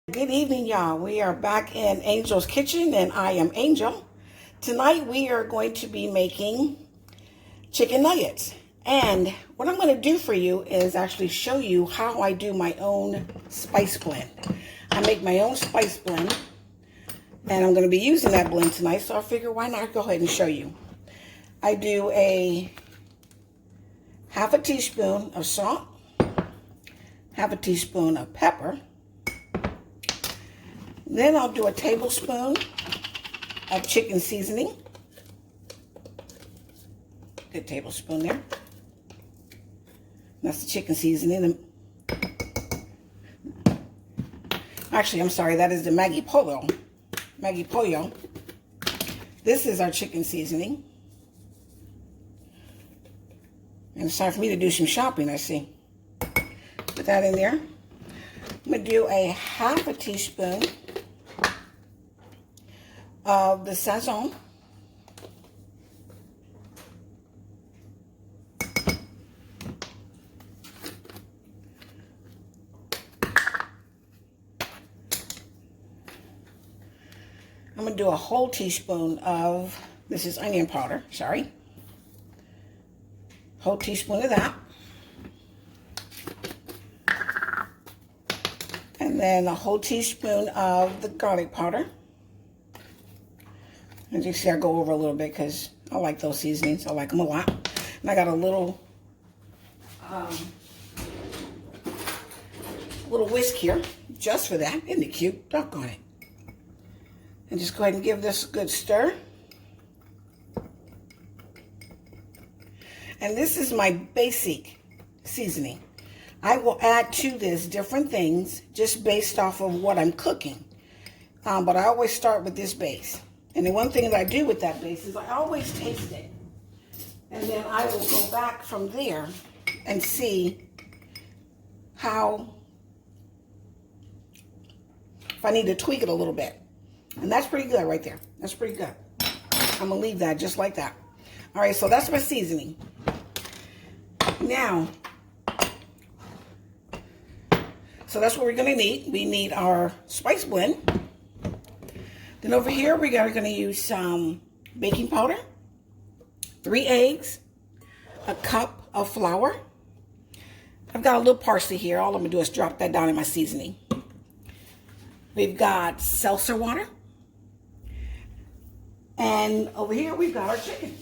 Good evening, y'all. We are back in Angel's Kitchen, and I am Angel. Tonight, we are going to be making chicken nuggets. And what I'm going to do for you is actually show you how I do my own spice blend. I make my own spice blend, and I'm going to be using that blend tonight, so I figure why not go ahead and show you. I do a half a teaspoon of salt, half a teaspoon of pepper. Then I'll do a tablespoon of chicken seasoning. Good tablespoon there. That's the chicken seasoning. Actually, I'm sorry, that is the Maggie pollo. Maggie pollo. This is our chicken seasoning. And it's time for me to do some shopping, I see. Put that in there. I'm going to do a half a teaspoon of the sazion. I'm going to do a whole teaspoon of, this is onion powder, sorry. Whole teaspoon of that. And then a whole teaspoon of the garlic powder. As you see, I go over a little bit because I like those seasonings. I like them a lot. And I got a little whisk here just for that. Isn't it cute? Doggone it. And just go ahead and give this a good stir. And this is my basic seasoning. I will add to this different things just based off of what I'm cooking. But I always start with this base. And the one thing that I do with that base is I always taste it. And then I will go back from there and see how, if I need to tweak it a little bit. And that's pretty good right there. That's pretty good. I'm going to leave that just like that. All right, so that's my seasoning. Now, so that's what we're going to need. We need our spice blend. Then over here, we are going to use some baking powder, 3 eggs, a cup of flour. I've got a little parsley here. All I'm going to do is drop that down in my seasoning. We've got seltzer water. And over here, we've got our chicken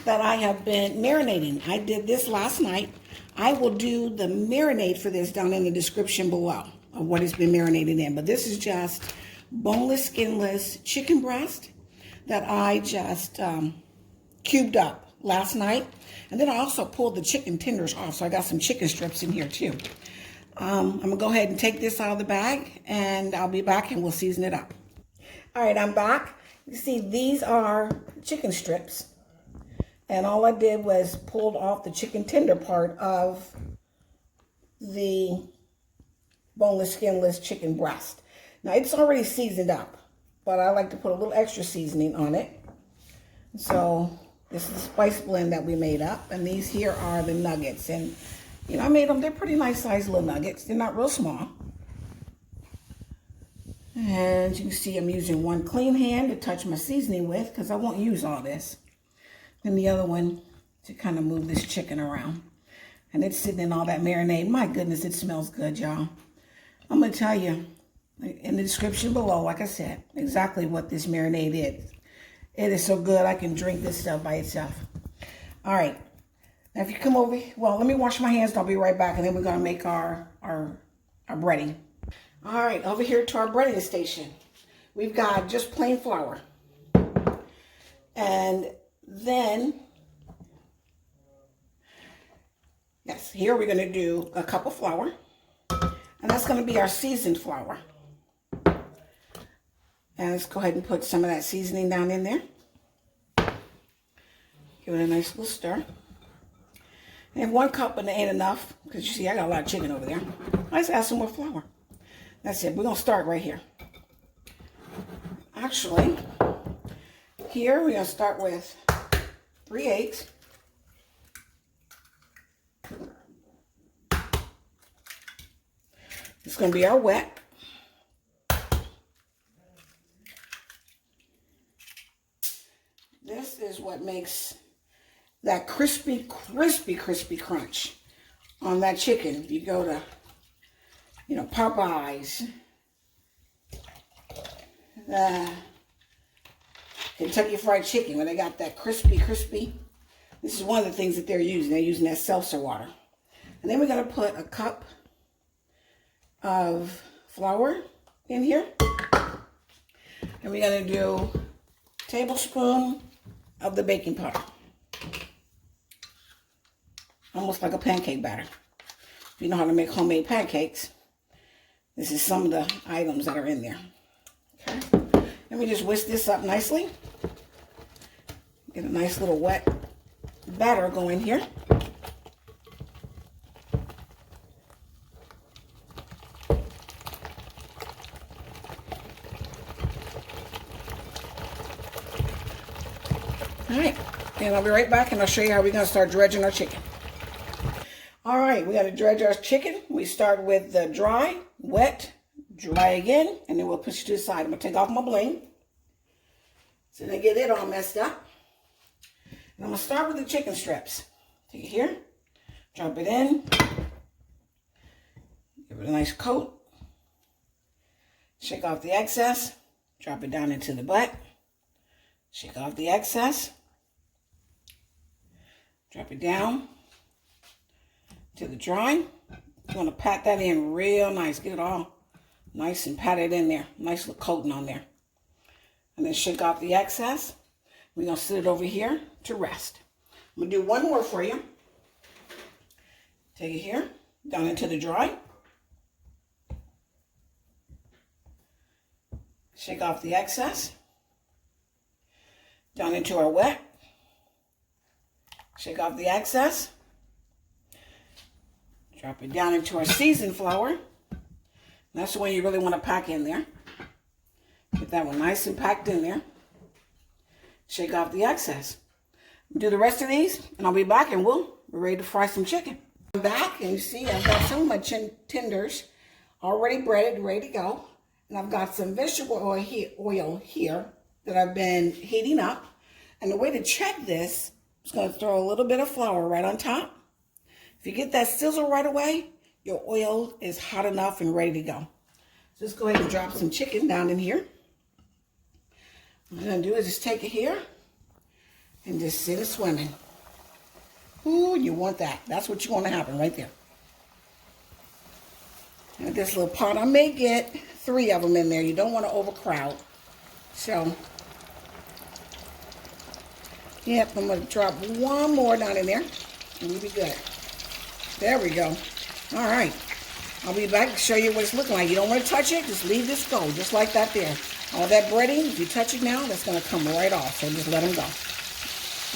that I have been marinating. I did this last night. I will do the marinade for this down in the description below of what it's been marinated in. But this is just boneless, skinless chicken breast that I just cubed up last night. And then I also pulled the chicken tenders off, so I got some chicken strips in here too. I'm going to go ahead and take this out of the bag, and I'll be back and we'll season it up. All right, I'm back. You see, these are chicken strips. And all I did was pulled off the chicken tender part of the boneless, skinless chicken breast. Now, it's already seasoned up, but I like to put a little extra seasoning on it. So this is the spice blend that we made up, and these here are the nuggets. And, you know, I made them. They're pretty nice sized little nuggets. They're not real small. And you can see I'm using one clean hand to touch my seasoning with because I won't use all this. And the other one to kind of move this chicken around. And it's sitting in all that marinade. My goodness, it smells good, y'all. I'm going to tell you in the description below, like I said, exactly what this marinade is. It is so good, I can drink this stuff by itself. All right. Now, if you come over, well, let me wash my hands. I'll be right back. And then we're going to make our breading. All right, over here to our breading station. We've got just plain flour. And then, yes, here we're going to do a cup of flour. And that's going to be our seasoned flour. And let's go ahead and put some of that seasoning down in there. Give it a nice little stir. And if 1 cup and it ain't enough, because you see I got a lot of chicken over there, let's add some more flour. That's it. We're going to start right here. Actually, here we're going to start with 3 eggs. It's going to be our wet. This is what makes that crispy crunch on that chicken. If you go to, you know, Popeyes, Kentucky Fried Chicken, when they got that crispy. This is one of the things that they're using. They're using that seltzer water. And then we're going to put a cup of flour in here. And we're going to do a tablespoon of the baking powder. Almost like a pancake batter. If you know how to make homemade pancakes, this is some of the items that are in there. Okay. Let me just whisk this up nicely. Get a nice little wet batter going here. All right, and I'll be right back and I'll show you how we're going to start dredging our chicken. All right, we got to dredge our chicken. We start with the dry, wet, dry again, and then we'll push it to the side. I'm going to take off my bling so then get it all messed up. And I'm going to start with the chicken strips. Take it here, drop it in, give it a nice coat, shake off the excess, drop it down into the butt, shake off the excess, drop it down to the dry. You want to pat that in real nice. Get it all nice and pat it in there. Nice little coating on there. And then shake off the excess. We're going to sit it over here to rest. I'm going to do one more for you. Take it here, down into the dry. Shake off the excess. Down into our wet. Shake off the excess. Drop it down into our seasoned flour. That's the one you really want to pack in there. Get that one nice and packed in there. Shake off the excess. Do the rest of these, and I'll be back, and we're ready to fry some chicken. I'm back, and you see I've got some of my tenders already breaded, ready to go. And I've got some vegetable oil here that I've been heating up. And the way to check this, I'm just going to throw a little bit of flour right on top. If you get that sizzle right away, your oil is hot enough and ready to go. So just go ahead and drop some chicken down in here. What I'm going to do is just take it here and just sit it swimming. Ooh, you want that. That's what you want to happen right there. And this little pot, I may get 3 of them in there. You don't want to overcrowd. So, yep, I'm going to drop one more down in there, and we'll be good. There we go. All right. I'll be back to show you what it's looking like. You don't want to touch it. Just leave this go, just like that there. All that breading, if you touch it now, that's going to come right off. So just let them go.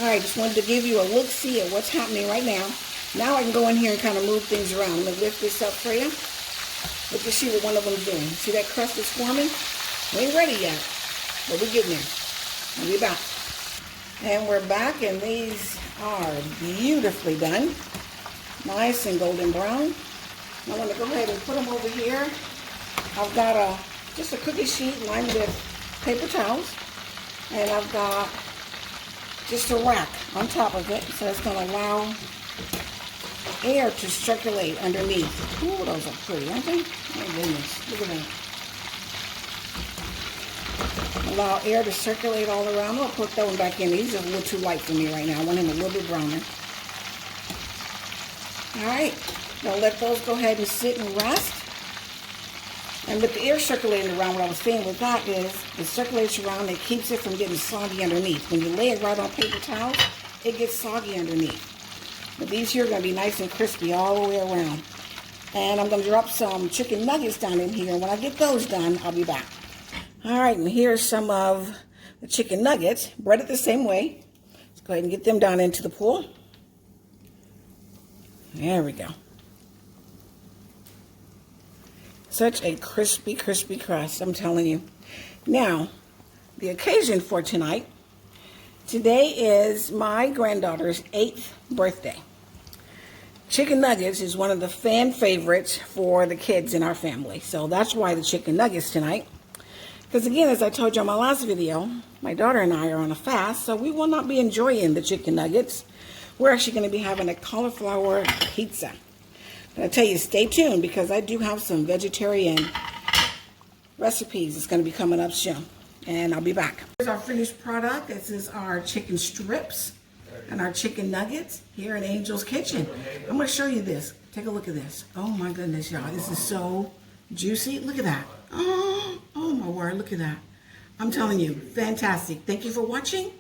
All right, just wanted to give you a look-see at what's happening right now. Now I can go in here and kind of move things around. I'm going to lift this up for you. Look to see what one of them's doing. See that crust is forming? We ain't ready yet, but we're getting there. I'll be back. And we're back, and these are beautifully done. Nice and golden brown. I'm going to go ahead and put them over here. I've got just a cookie sheet lined with paper towels, and I've got just a rack on top of it, so it's going to allow air to circulate underneath. Ooh, those are pretty, aren't they? My goodness, look at that. Allow air to circulate all around. I'll put that one back in. These are a little too light for me right now. I want him a little bit browner. All right, now let those go ahead and sit and rest. And with the air circulating around, what I was saying with that is it circulates around, it keeps it from getting soggy underneath. When you lay it right on paper towels, it gets soggy underneath. But these here are going to be nice and crispy all the way around. And I'm going to drop some chicken nuggets down in here. And when I get those done, I'll be back. All right, and here's some of the chicken nuggets, breaded the same way. Let's go ahead and get them down into the pool. There we go. Such a crispy, crispy crust, I'm telling you. Now, the occasion for tonight. Today is my granddaughter's 8th birthday. chicken nuggets is one of the fan favorites for the kids in our family. So that's why the chicken nuggets tonight. Because again, as I told you on my last video, my daughter and I are on a fast, so we will not be enjoying the chicken nuggets. We're actually going to be having a cauliflower pizza. But I tell you, stay tuned because I do have some vegetarian recipes. It's going to be coming up soon. And I'll be back. Here's our finished product. This is our chicken strips and our chicken nuggets here in Angel's Kitchen. I'm going to show you this. Take a look at this. Oh my goodness, y'all. This is so juicy. Look at that. Oh my word. Look at that. I'm telling you, fantastic. Thank you for watching.